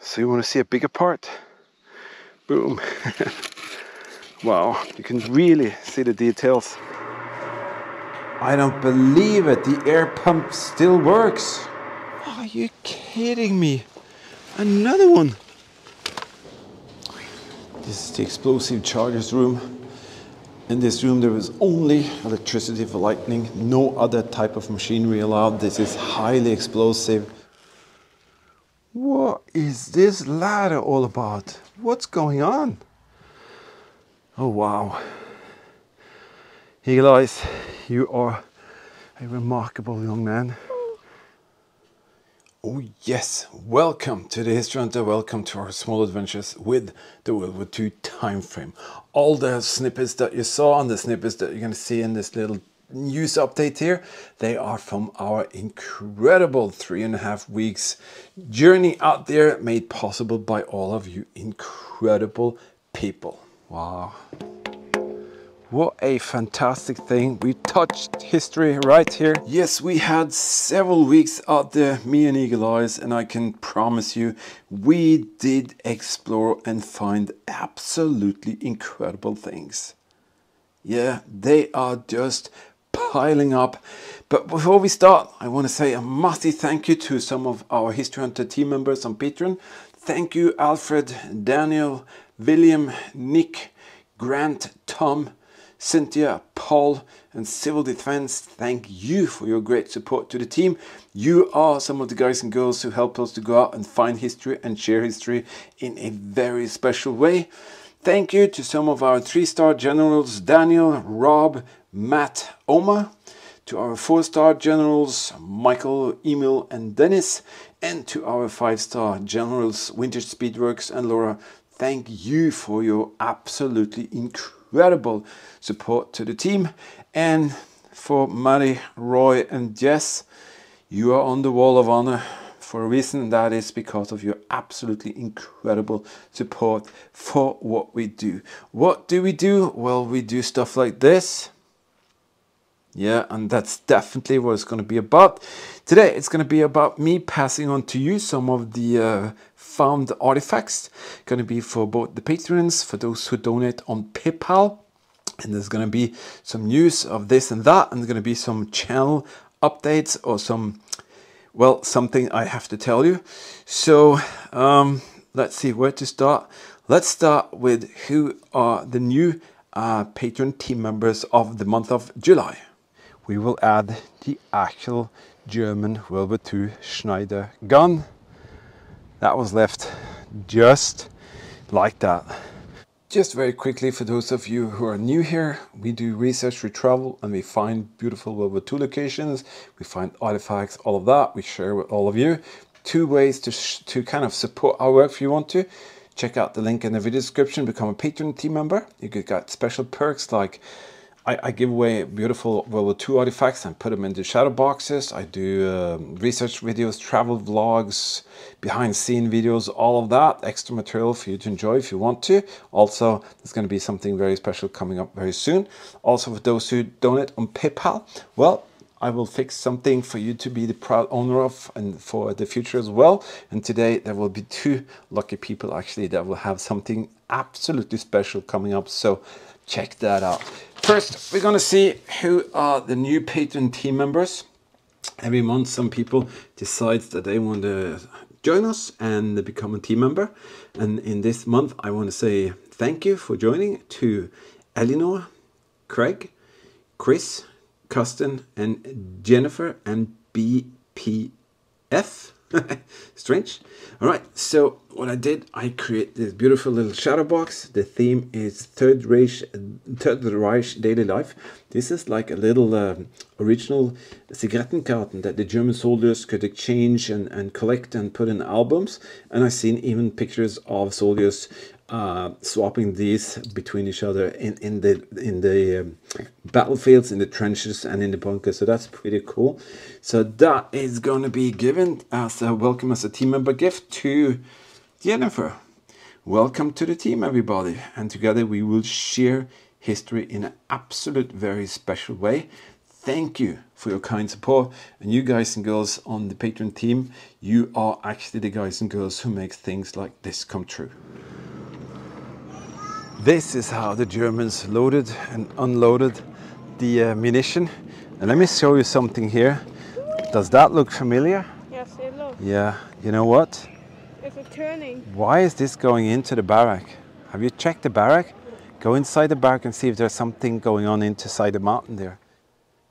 So you want to see a bigger part? Boom. Wow, you can really see the details. I don't believe it, the air pump still works. Are you kidding me? Another one. This is the explosive chargers room. In this room there is only electricity for lightning, no other type of machinery allowed. This is highly explosive. What is this ladder all about? What's going on? Oh wow. Eagle Eyes, you are a remarkable young man. Oh yes, welcome to the History Hunter, welcome to our small adventures with the WW2 time frame. All the snippets that you saw and the snippets that you're going to see in this little news update here, they are from our incredible 3.5 weeks journey out there, made possible by all of you incredible people. Wow. What a fantastic thing. We touched history right here. Yes, we had several weeks out there, me and Eagle Eyes, and I can promise you, we did explore and find absolutely incredible things. Yeah, they are just piling up. But before we start, I want to say a mighty thank you to some of our History Hunter team members on Patreon. Thank you, Alfred, Daniel, William, Nick, Grant, Tom, Cynthia, Paul, and Civil Defense. Thank you for your great support to the team. You are some of the guys and girls who help us to go out and find history and share history in a very special way. Thank you to some of our 3-star generals, Daniel, Rob, Matt, Oma. To our 4-star generals, Michael, Emil, and Dennis. And to our 5-star generals, Vintage Speedworks and Laura. Thank you for your absolutely incredible support to the team. And for Mary, Roy, and Jess, you are on the wall of honor for a reason. That is because of your absolutely incredible support for what we do. What do we do? Well, we do stuff like this. Yeah, and that's definitely what it's going to be about. Today, it's going to be about me passing on to you some of the found artifacts. Going to be for both the patrons, for those who donate on PayPal. And there's going to be some news of this and that. And there's going to be some channel updates or some, well, something I have to tell you. So let's see where to start. Let's start with who are the new patron team members of the month of July. We will add the actual German WW2 Schneider gun. That was left just like that. Just very quickly, for those of you who are new here, we do research, we travel, and we find beautiful WW2 locations. We find artifacts, all of that. We share with all of you. 2 ways to kind of support our work if you want to. Check out the link in the video description, become a patron team member. You get special perks like I give away beautiful WW2 artifacts and put them into shadow boxes. I do research videos, travel vlogs, behind scene videos, all of that. Extra material for you to enjoy if you want to. Also, there's going to be something very special coming up very soon. Also, for those who donate on PayPal, well, I will fix something for you to be the proud owner of and for the future as well. And today there will be 2 lucky people actually that will have something absolutely special coming up. So check that out. First, we're going to see who are the new patron team members. Every month, some people decide that they want to join us and become a team member. And in this month, I want to say thank you for joining to Eleanor, Craig, Chris, Custon, and Jennifer, and BPF. Strange. All right, so what I did, I create this beautiful little shadow box. The theme is Third Reich daily life. This is like a little original Zigarettenkarten that the German soldiers could exchange and collect and put in albums. And I've seen even pictures of soldiers swapping these between each other in the battlefields, in the trenches, and in the bunkers. So that's pretty cool. So that is going to be given as a welcome as a team member gift to Jennifer. Welcome to the team, everybody, and together we will share history in an absolute very special way. thank you for your kind support. And you guys and girls on the Patreon team, you are actually the guys and girls who make things like this come true. This is how the Germans loaded and unloaded the munition. And let me show you something here. Does that look familiar? Yes, it looks. Yeah, you know what? It's a turning. Why is this going into the barrack? Have you checked the barrack? Go inside the barrack and see if there's something going on inside the mountain there.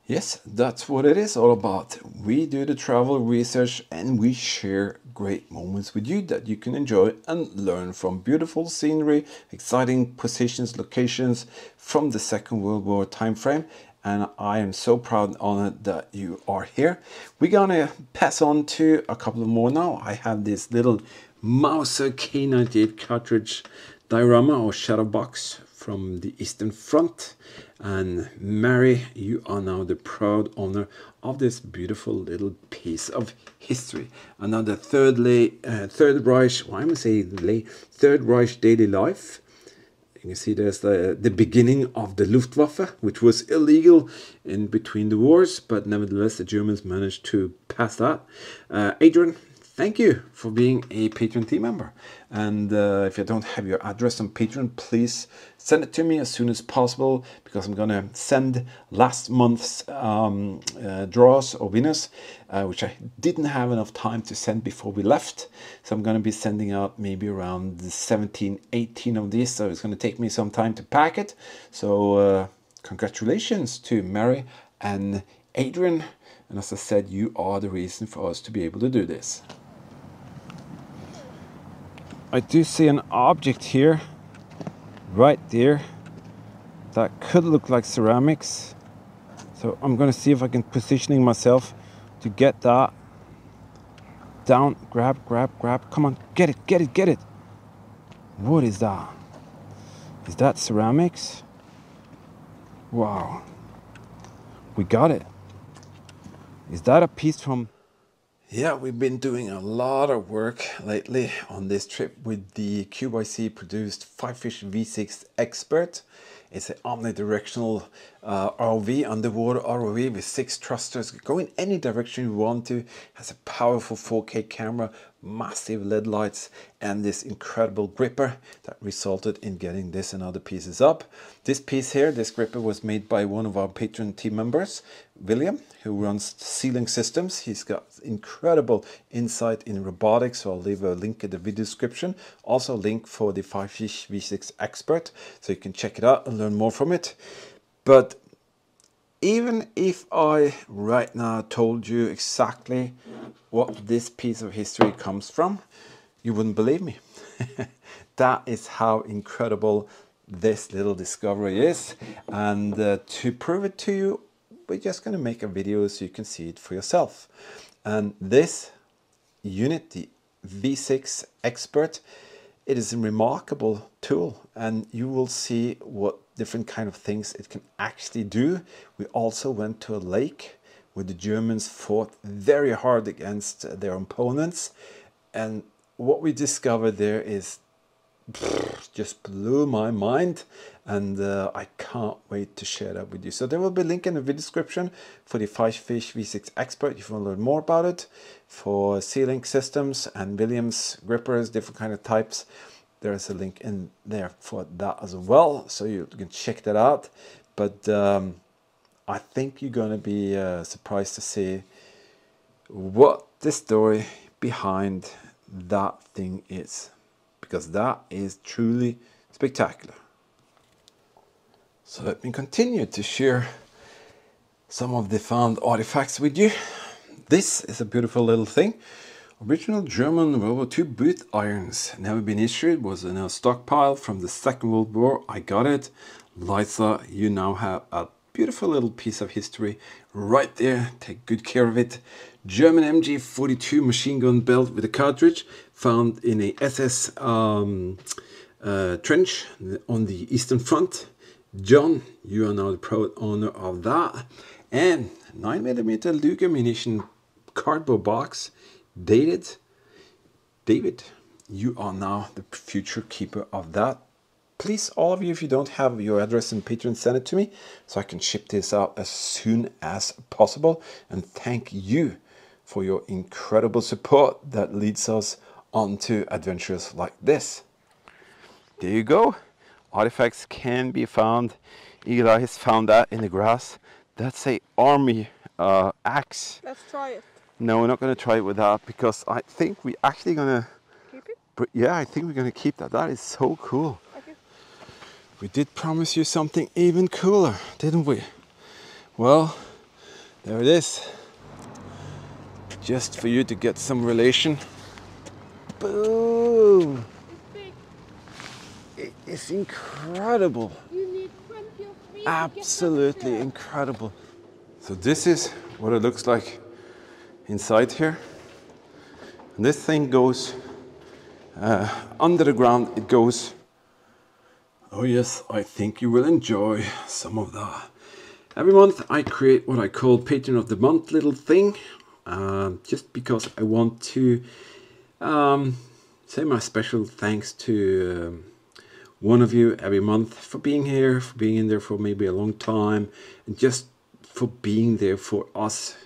Yes, that's what it is all about. We do the travel research and we share great moments with you that you can enjoy and learn from. Beautiful scenery, exciting positions, locations from the Second World War time frame. And I am so proud and honored that you are here. We're gonna pass on to a couple of more now. I have this little Mauser K98 cartridge diorama or shadow box from the Eastern Front. And Mary, you are now the proud owner of this beautiful little piece of history. Another Third Reich, why am I saying Third Reich daily life. You can see there's the beginning of the Luftwaffe, which was illegal in between the wars, but nevertheless the Germans managed to pass that. Adrian, thank you for being a Patreon team member. And if you don't have your address on Patreon, please send it to me as soon as possible, because I'm going to send last month's draws or winners, which I didn't have enough time to send before we left. So I'm going to be sending out maybe around 17, 18 of these. So it's going to take me some time to pack it. So congratulations to Mary and Adrian. And as I said, you are the reason for us to be able to do this. I do see an object here, right there, that could look like ceramics. So I'm going to see if I can positioning myself to get that down. Grab. Come on, get it. What is that? Is that ceramics? Wow. We got it. Is that a piece from... Yeah, we've been doing a lot of work lately on this trip with the QYSea produced Fifish V6 Expert. It's an omnidirectional ROV, underwater ROV with 6 thrusters. Go in any direction you want to. Has a powerful 4K camera, massive LED lights, and this incredible gripper that resulted in getting this and other pieces up. This piece here, this gripper, was made by one of our Patreon team members, William, who runs Sealing Systems. He's got incredible insight in robotics, so I'll leave a link in the video description. Also a link for the Fifish V6 Expert, so you can check it out and learn more from it. But even if I right now told you exactly what this piece of history comes from, you wouldn't believe me. That is how incredible this little discovery is. And to prove it to you, we're just going to make a video so you can see it for yourself. And this unit, the V6 Expert, it is a remarkable tool, and you will see what different kind of things it can actually do. We also went to a lake where the Germans fought very hard against their opponents, and what we discovered there is just blew my mind, and I can't wait to share that with you. So there will be a link in the video description for the Fifish V6 Expert if you want to learn more about it. For Sealing Systems and Williams grippers, different kind of types, there is a link in there for that as well, so you can check that out. But I think you're going to be surprised to see what the story behind that thing is, because that is truly spectacular. So let me continue to share some of the found artifacts with you. This is a beautiful little thing. Original German WW2 boot irons, never been issued, was in a stockpile from the Second World War. I got it. Liza, you now have a beautiful little piece of history right there. Take good care of it. German MG42 machine gun belt with a cartridge, found in a SS trench on the Eastern Front. John, you are now the proud owner of that. And 9mm Luger munition cardboard box, dated. David, you are now the future keeper of that please, all of you, if you don't have your address and Patreon, send it to me so I can ship this out as soon as possible. And thank you for your incredible support that leads us onto adventures like this. There you go. Artifacts can be found. Eagle Eye has found that in the grass. That's a army axe. Let's try it. No, we're not going to try it with that because I think we're actually going to... Keep it? Yeah, I think we're going to keep that. That is so cool. Okay. We did promise you something even cooler, didn't we? Well, there it is. Just for you to get some relation. Boom! It's big. It is incredible. You need 20 of me. Absolutely incredible. So this is what it looks like inside here. And this thing goes under the ground. It goes. Oh yes, I think you will enjoy some of that. Every month I create what I call Patron of the Month little thing, just because I want to say my special thanks to one of you every month for being here, for being in there for maybe a long time, and just for being there for us.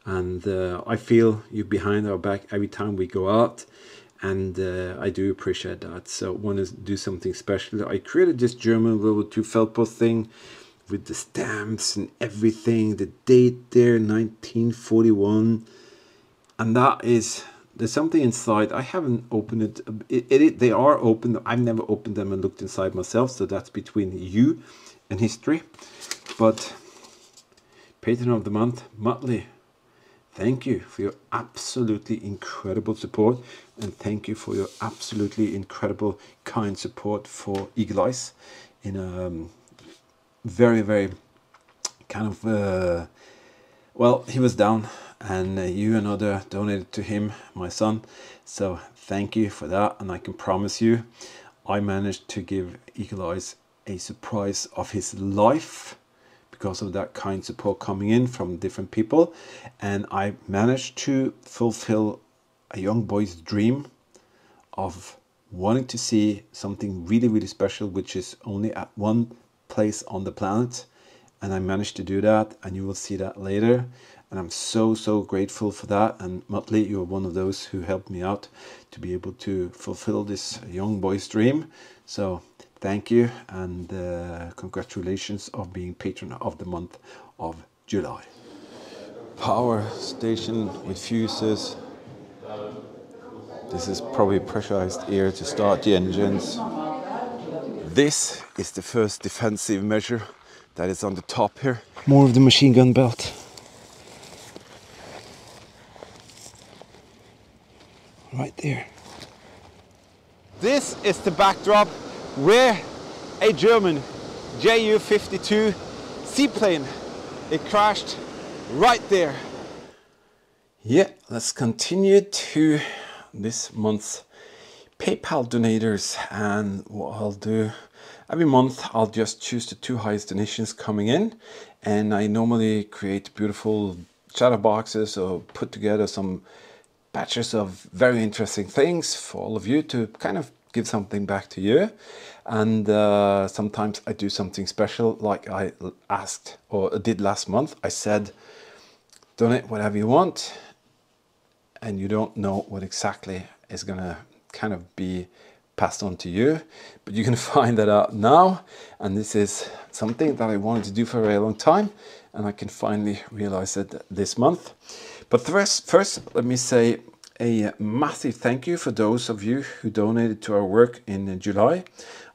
And I feel you behind our back every time we go out, and I do appreciate that. So I want to do something special. I created this German WW2 felt post thing with the stamps and everything, the date there, 1941, and that is, there's something inside. I haven't opened it. They are open. I've never opened them and looked inside myself, so that's between you and history. But Patron of the Month, Muttley, thank you for your absolutely incredible support, and thank you for your absolutely incredible kind support for Eagle Eyes in a very, very kind of well, he was down, and you and other donated to him, my son. So thank you for that, and I can promise you I managed to give Eagle Eyes a surprise of his life because of that kind support coming in from different people, and I managed to fulfill a young boy's dream of wanting to see something really, really special, which is only at one place on the planet, and I managed to do that, and you will see that later, and I'm so, so grateful for that. And Muttley, you're one of those who helped me out to be able to fulfill this young boy's dream. So thank you, and congratulations of being Patron of the Month of July. Power station with fuses. This is probably pressurized air to start the engines. This is the first defensive measure that is on the top here. More of the machine gun belt. Right there. This is the backdrop where a German Ju-52 seaplane, it crashed right there. Yeah, let's continue to this month's PayPal donators, and what I'll do every month, I'll just choose the 2 highest donations coming in, and I normally create beautiful shadow boxes or put together some batches of very interesting things for all of you to kind of give something back to you. And sometimes I do something special, like I asked or did last month. I said, donate whatever you want, and you don't know what exactly is gonna kind of be passed on to you, but you can find that out now. And this is something that I wanted to do for a very long time, and I can finally realize it this month. But first, let me say a massive thank you for those of you who donated to our work in July.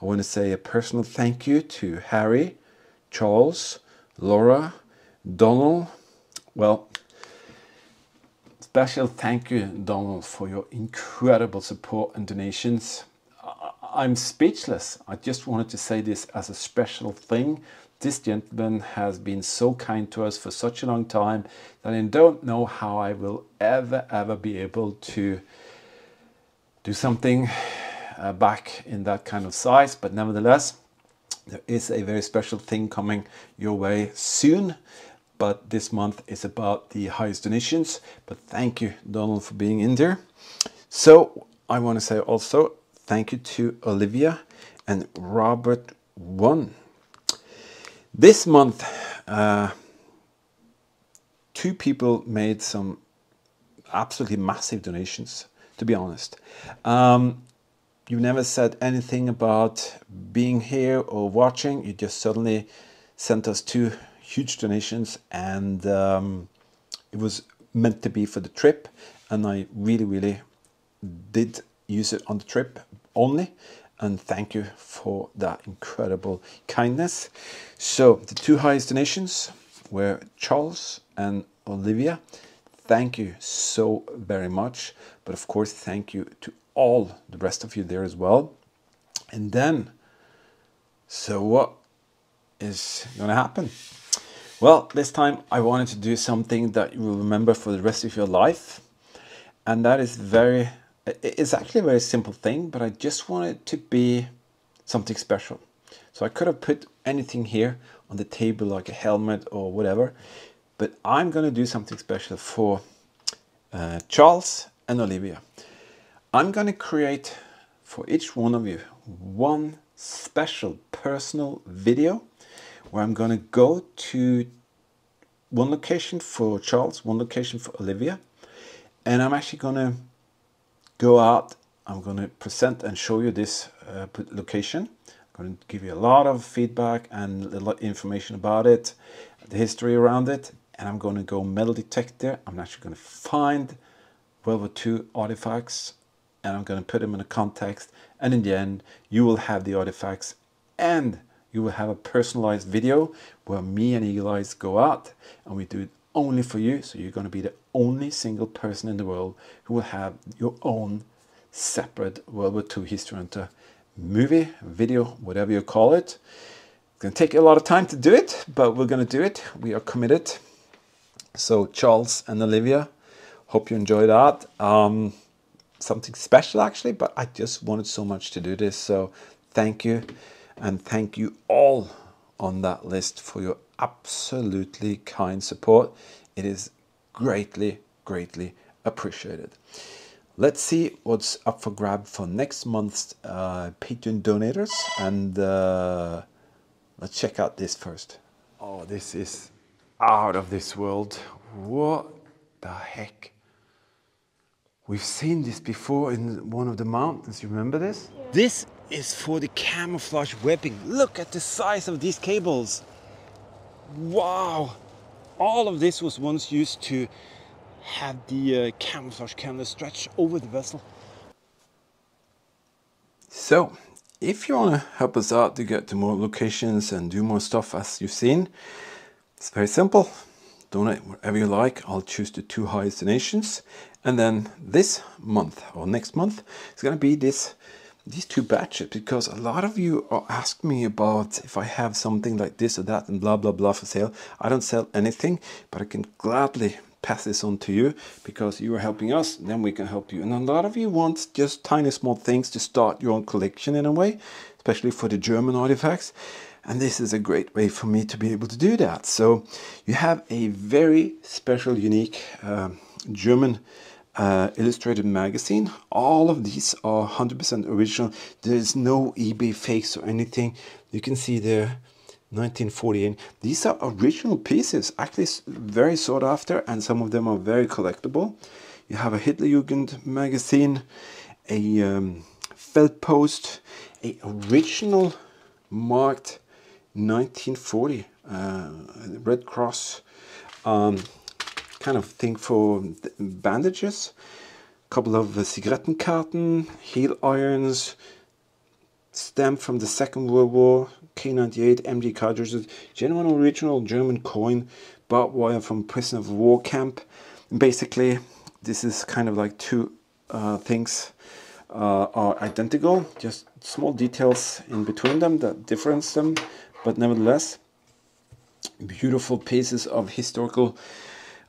I want to say a personal thank you to Harry, Charles, Laura, Donald. Well, special thank you, Donald, for your incredible support and donations. I'm speechless. I just wanted to say this as a special thing. This gentleman has been so kind to us for such a long time that I don't know how I will ever be able to do something back in that kind of size. But nevertheless, there is a very special thing coming your way soon. But this month is about the highest donations. But thank you, Donald, for being in there. So I want to say also thank you to Olivia and Robert 1. This month, 2 people made some absolutely massive donations, to be honest. You never said anything about being here or watching. You just suddenly sent us 2 huge donations, and it was meant to be for the trip, and I really did use it on the trip only, and thank you for that incredible kindness. So the 2 highest donations were Charles and Olivia. Thank you so very much, but of course thank you to all the rest of you there as well. And then, so what is going to happen? Well, this time I wanted to do something that you will remember for the rest of your life, and that is it's actually a very simple thing, but I just want it to be something special. So I could have put anything here on the table, like a helmet or whatever, but I'm going to do something special for Charles and Olivia. I'm going to create for each one of you one special personal video where I'm going to go to one location for Charles, one location for Olivia, and I'm actually going to go out. I'm going to present and show you this location. I'm going to give you a lot of feedback and a lot of information about it, the history around it, and I'm going to go metal detector. I'm actually going to find WW2 artifacts, and I'm going to put them in a context, and in the end you will have the artifacts, and you will have a personalized video where me and Eagle Eyes go out and we do it only for you. So you're going to be the only single person in the world who will have your own separate World War II History Hunter movie, video, whatever you call it. It's going to take a lot of time to do it, but we're going to do it. We are committed. So Charles and Olivia, hope you enjoy that. Something special actually, but I just wanted so much to do this. So thank you, and thank you all on that list for your absolutely kind support. It is greatly appreciated. Let's see what's up for grab for next month's Patreon donators, and let's check out this first. Oh, this is out of this world. What the heck? We've seen this before in one of the mountains. You remember this? Yeah. This is for the camouflage webbing. Look at the size of these cables. Wow. All of this was once used to have the camouflage canvas stretch over the vessel. So, if you want to help us out to get to more locations and do more stuff as you've seen, it's very simple. Donate whatever you like. I'll choose the 2 highest donations, and then this month or next month it's going to be these 2 batches, because a lot of you are asking me about if I have something like this or that and blah blah blah for sale. I don't sell anything, but I can gladly pass this on to you because you are helping us, then we can help you. And a lot of you want just tiny small things to start your own collection in a way, especially for the German artifacts. And this is a great way for me to be able to do that. So you have a very special, unique German illustrated magazine. All of these are 100% original. There is no eBay fakes or anything. You can see there, 1948. These are original pieces, actually very sought after, and some of them are very collectible. You have a Hitlerjugend magazine, a Feldpost, a original marked 1940 Red Cross kind of thing for bandages, a couple of Zigarettenkarten, heel irons, stamp from the Second World War, K98 MG cartridges, genuine original German coin, barbed wire from prisoner of war camp. And basically, this is kind of like 2 things are identical, just small details in between them that difference them, but nevertheless beautiful pieces of historical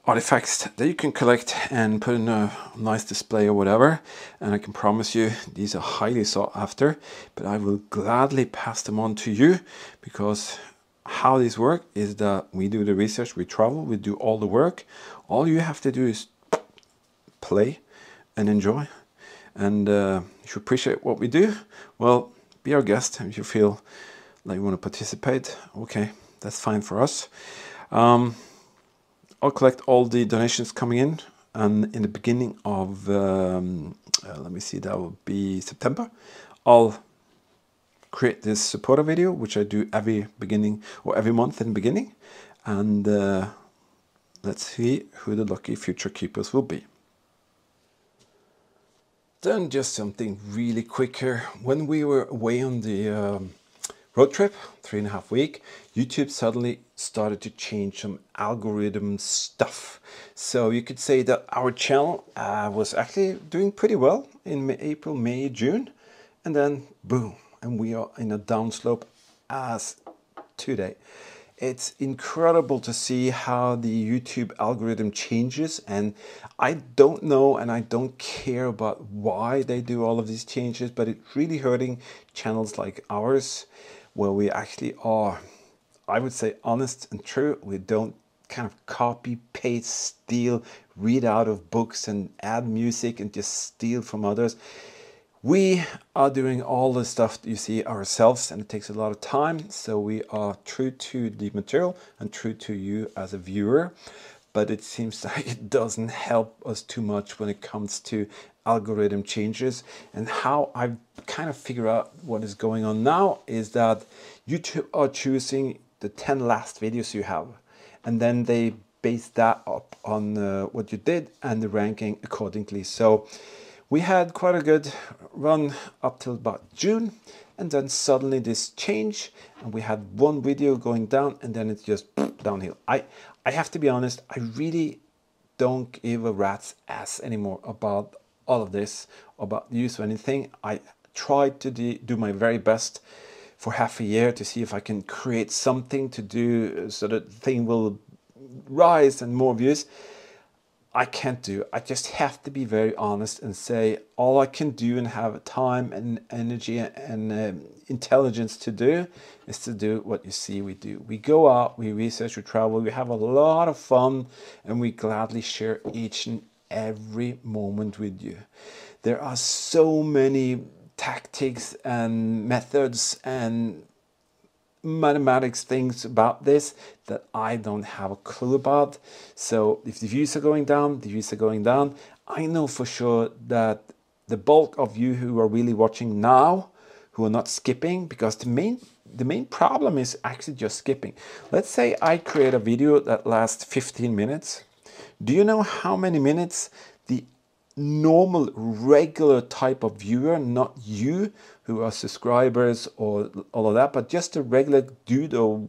artifacts that you can collect and put in a nice display or whatever. And I can promise you these are highly sought after, but I will gladly pass them on to you, because how these work is that we do the research, we travel, we do all the work. All you have to do is play and enjoy, and you should appreciate what we do. Well, be our guest if you feel like you want to participate. Okay, that's fine for us. I'll collect all the donations coming in, and in the beginning of let me see, that will be September, I'll create this supporter video, which I do every beginning or every month in the beginning, and let's see who the lucky future keepers will be. Then just something really quick here. When we were away on the road trip, 3.5 weeks, YouTube suddenly started to change some algorithm stuff. So you could say that our channel was actually doing pretty well in April, May, June, and then boom, and we are in a downslope as today. It's incredible to see how the YouTube algorithm changes, and I don't know and I don't care about why they do all of these changes, but it's really hurting channels like ours, where we actually are, I would say, honest and true. We don't kind of copy, paste, steal, read out of books and add music and just steal from others. We are doing all the stuff that you see ourselves, and it takes a lot of time. So we are true to the material and true to you as a viewer. But it seems like it doesn't help us too much when it comes to algorithm changes. And how I've kind of figured out what is going on now is that YouTube are choosing the 10 last videos you have, and then they base that up on what you did and the ranking accordingly. So we had quite a good run up till about June, and then suddenly this changed, and we had one video going down, and then it's just downhill. I have to be honest, I really don't give a rat's ass anymore about all of this, about the use of anything. I tried to do my very best for half a year to see if I can create something to do so that the thing will rise and more views. I can't do. I just have to be very honest and say all I can do and have time and energy and intelligence to do is to do what you see we do. We go out, we research, we travel, we have a lot of fun, and we gladly share each and every moment with you. There are so many tactics and methods and mathematics things about this that I don't have a clue about. So if the views are going down, the views are going down. I know for sure that the bulk of you who are really watching now, who are not skipping, because the main problem is actually just skipping. Let's say I create a video that lasts 15 minutes. Do you know how many minutes the normal regular type of viewer, not you who are subscribers or all of that, but just a regular dude or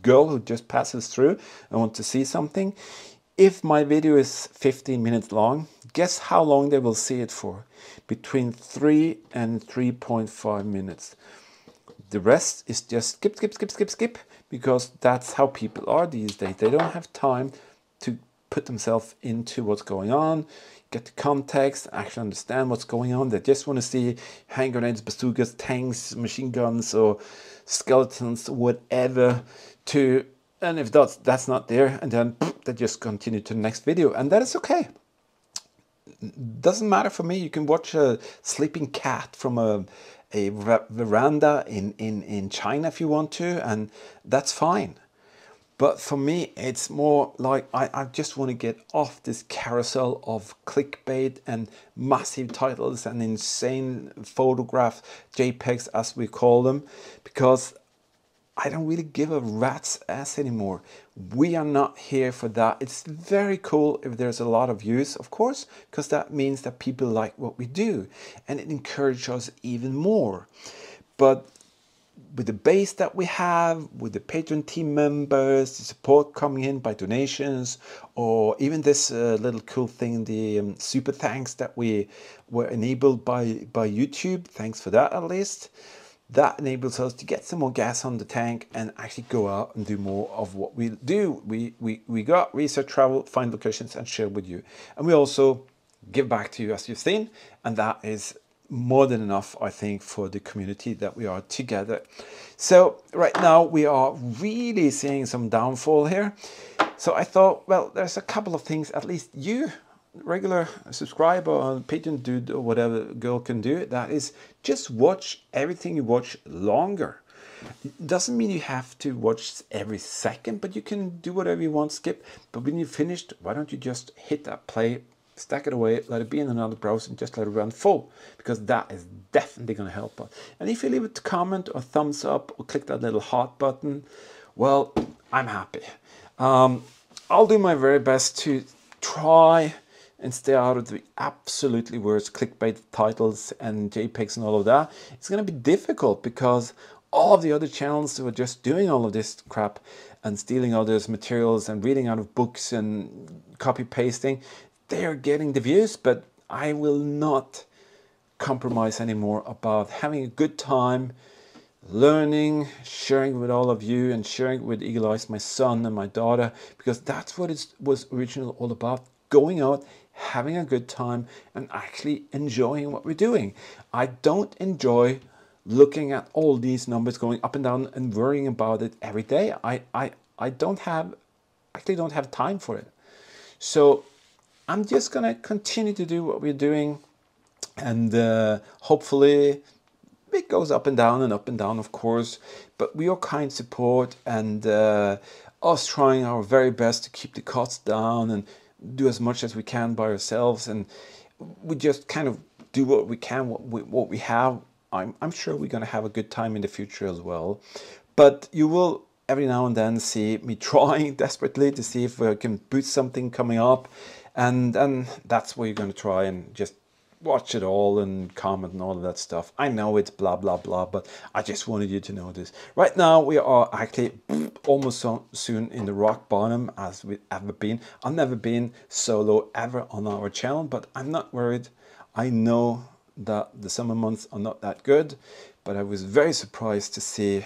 girl who just passes through and wants to see something? If my video is 15 minutes long, guess how long they will see it for? Between 3 and 3.5 minutes. The rest is just skip, skip, skip, skip, skip, because that's how people are these days. They don't have time to put themselves into what's going on, get the context, actually understand what's going on. They just want to see hand grenades, bazookas, tanks, machine guns, or skeletons, whatever. And if that's not there, and then they just continue to the next video, and that is okay. Doesn't matter for me. You can watch a sleeping cat from a veranda in China if you want to, and that's fine. But for me, it's more like I just want to get off this carousel of clickbait and massive titles and insane photograph JPEGs, as we call them, because I don't really give a rat's ass anymore. We are not here for that. It's very cool if there's a lot of views, of course, because that means that people like what we do, and it encourages us even more. But with the base that we have, with the Patreon team members, the support coming in by donations, or even this little cool thing, the super thanks that we were enabled by YouTube, thanks for that at least. That enables us to get some more gas on the tank and actually go out and do more of what we do. We go out, research, travel, find locations, and share with you. And we also give back to you, as you've seen, and that is more than enough, I think, for the community that we are together. So right now we are really seeing some downfall here. So I thought, well, there's a couple of things at least you regular subscriber or Patreon dude or whatever girl can do, that is just watch everything you watch longer. It doesn't mean you have to watch every second, but you can do whatever you want, skip. But when you're finished, why don't you just hit that play, stack it away, let it be in another browser, and just let it run full, because that is definitely going to help us. And if you leave a comment or thumbs up or click that little heart button, well, I'm happy. I'll do my very best to try and stay out of the absolutely worst clickbait titles and JPEGs and all of that. It's going to be difficult because all of the other channels who are just doing all of this crap and stealing others' materials and reading out of books and copy pasting, they are getting the views, but I will not compromise anymore about having a good time, learning, sharing with all of you, and sharing with Eagle Eyes, my son and my daughter, because that's what it was originally all about: going out, having a good time, and actually enjoying what we're doing. I don't enjoy looking at all these numbers going up and down and worrying about it every day. I don't have time for it. So I'm just gonna continue to do what we're doing, and hopefully it goes up and down, of course, but with your kind support and us trying our very best to keep the costs down and do as much as we can by ourselves, and we just kind of do what we can, what we have. I'm sure we're going to have a good time in the future as well. But you will every now and then see me trying desperately to see if I can boot something coming up, and that's what you're going to try, and just watch it all and comment and all of that stuff. I know it's blah blah blah, but I just wanted you to know this. Right now we are actually almost so soon in the rock bottom as we've ever been. I've never been so low ever on our channel, but I'm not worried. I know that the summer months are not that good, but I was very surprised to see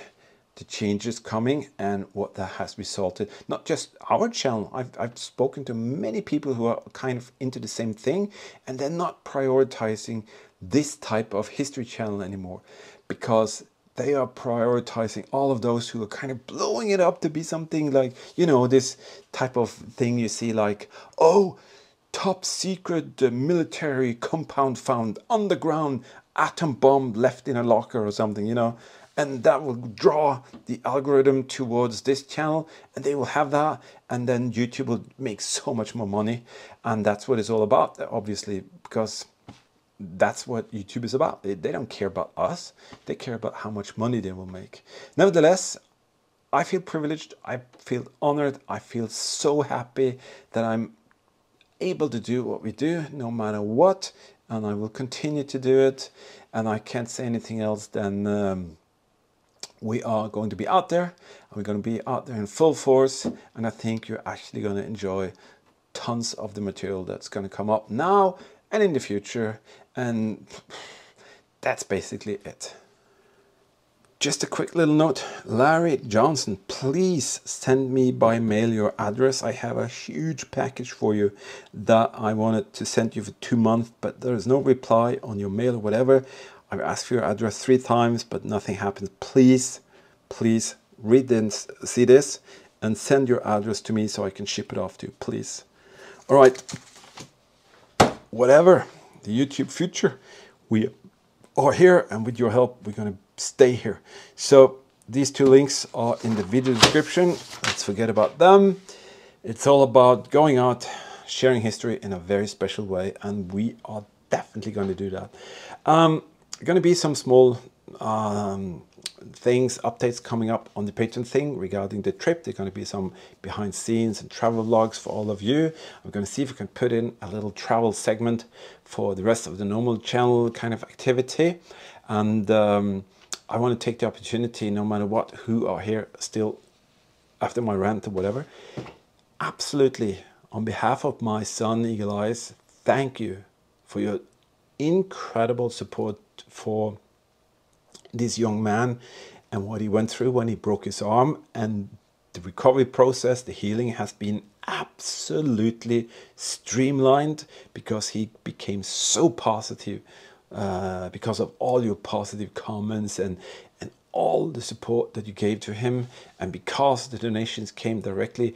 the changes coming and what that has resulted. Not just our channel, I've spoken to many people who are kind of into the same thing, and they're not prioritizing this type of history channel anymore, because they are prioritizing all of those who are kind of blowing it up to be something like, you know, this type of thing you see like, oh, top secret military compound found underground, atom bomb left in a locker or something, you know, and that will draw the algorithm towards this channel, and they will have that, and then YouTube will make so much more money. And that's what it's all about, obviously, because that's what YouTube is about. They don't care about us, they care about how much money they will make. Nevertheless, I feel privileged, I feel honored, I feel so happy that I'm able to do what we do no matter what, and I will continue to do it. And I can't say anything else than we are going to be out there, and we're going to be out there in full force, and I think you're actually going to enjoy tons of the material that's going to come up now and in the future, and that's basically it. Just a quick little note, Larry Johnson, please send me by mail your address. I have a huge package for you that I wanted to send you for 2 months, but there is no reply on your mail or whatever. I've asked for your address 3 times, but nothing happens. Please, please read this, see this, and send your address to me so I can ship it off to you, please. All right, whatever the YouTube future, we are here, and with your help, we're going to stay here. So these 2 links are in the video description. Let's forget about them. It's all about going out, sharing history in a very special way, and we are definitely going to do that. Going to be some small things, updates coming up on the Patreon thing regarding the trip. There's going to be some behind scenes and travel vlogs for all of you. I'm going to see if we can put in a little travel segment for the rest of the normal channel kind of activity. And I want to take the opportunity, no matter what, who are here still after my rant or whatever, absolutely, on behalf of my son Eagle Eyes, thank you for your incredible support for this young man and what he went through when he broke his arm, and the recovery process, the healing has been absolutely streamlined because he became so positive because of all your positive comments and all the support that you gave to him, and because the donations came directly,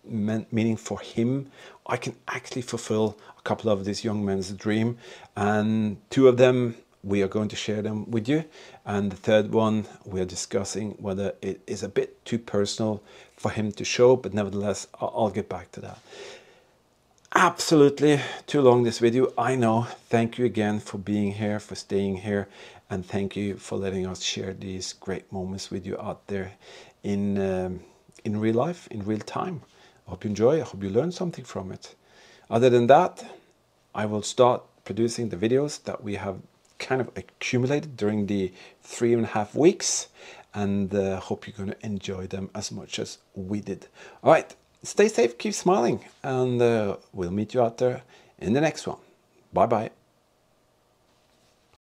meaning for him, I can actually fulfill a couple of these young men's dream, and 2 of them we are going to share them with you, and the 3rd one we are discussing whether it is a bit too personal for him to show, but nevertheless I'll get back to that. Absolutely too long this video, I know. Thank you again for being here, for staying here, and thank you for letting us share these great moments with you out there in real life, in real time. I hope you enjoy, I hope you learn something from it. Other than that, I will start producing the videos that we have kind of accumulated during the 3.5 weeks, and hope you're going to enjoy them as much as we did. All right. Stay safe, keep smiling, and we'll meet you out there in the next one. Bye bye.